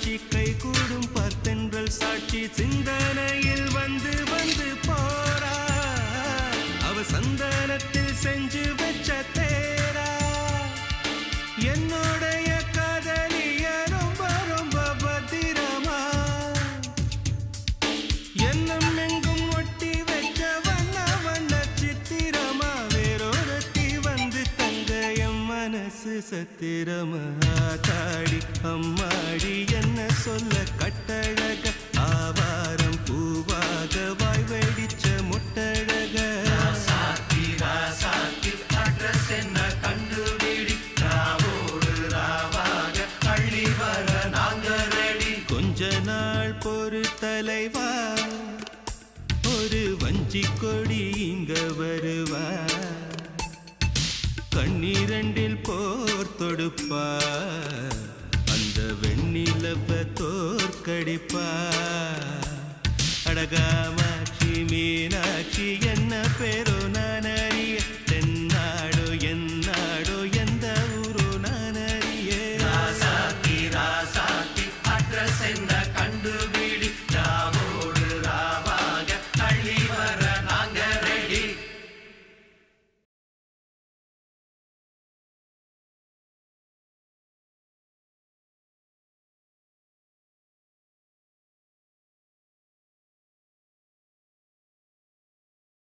காட்சி கை கூடும் பார்த்தென்றல் சாட்சி சிந்தனையில் வந்து வந்து போறா அவ சந்தனத்தில் செஞ்சு வச்ச தேரா என்னுடைய காதலிய ரொம்ப ரொம்ப பத்திரமா எண்ணம் எங்கும் ஒட்டி வச்ச வண்ண வண்ண சித்திரமா வேறொருத்தி வந்து தங்க என் மனசு சத்திரமா தாடி அம்மாடி என்ன சொல்ல கட்டழக ஆவாரம் பூவாக வாய் வெடிச்ச முட்டழக அட்ரஸ் என்ன கண்டுபிடி ராவோடு ராவாக அள்ளி வர நாங்க ரெடி கொஞ்ச நாள் பொறு தலைவா ஒரு வஞ்சி கொடி இங்க வருவா கண்ணீரண்டில் போர் தொடுப்பா அந்த வெண்ணிலவ தோற்கடிப்பா அடகாமாட்சி மீனாட்சி என்ன பேரோ நான் அறிய தென்னாடோ என்னாடோ எந்த ஊரோ நான் அறிய ராசாத்தி அட்ரஸ் என்ன கண்டு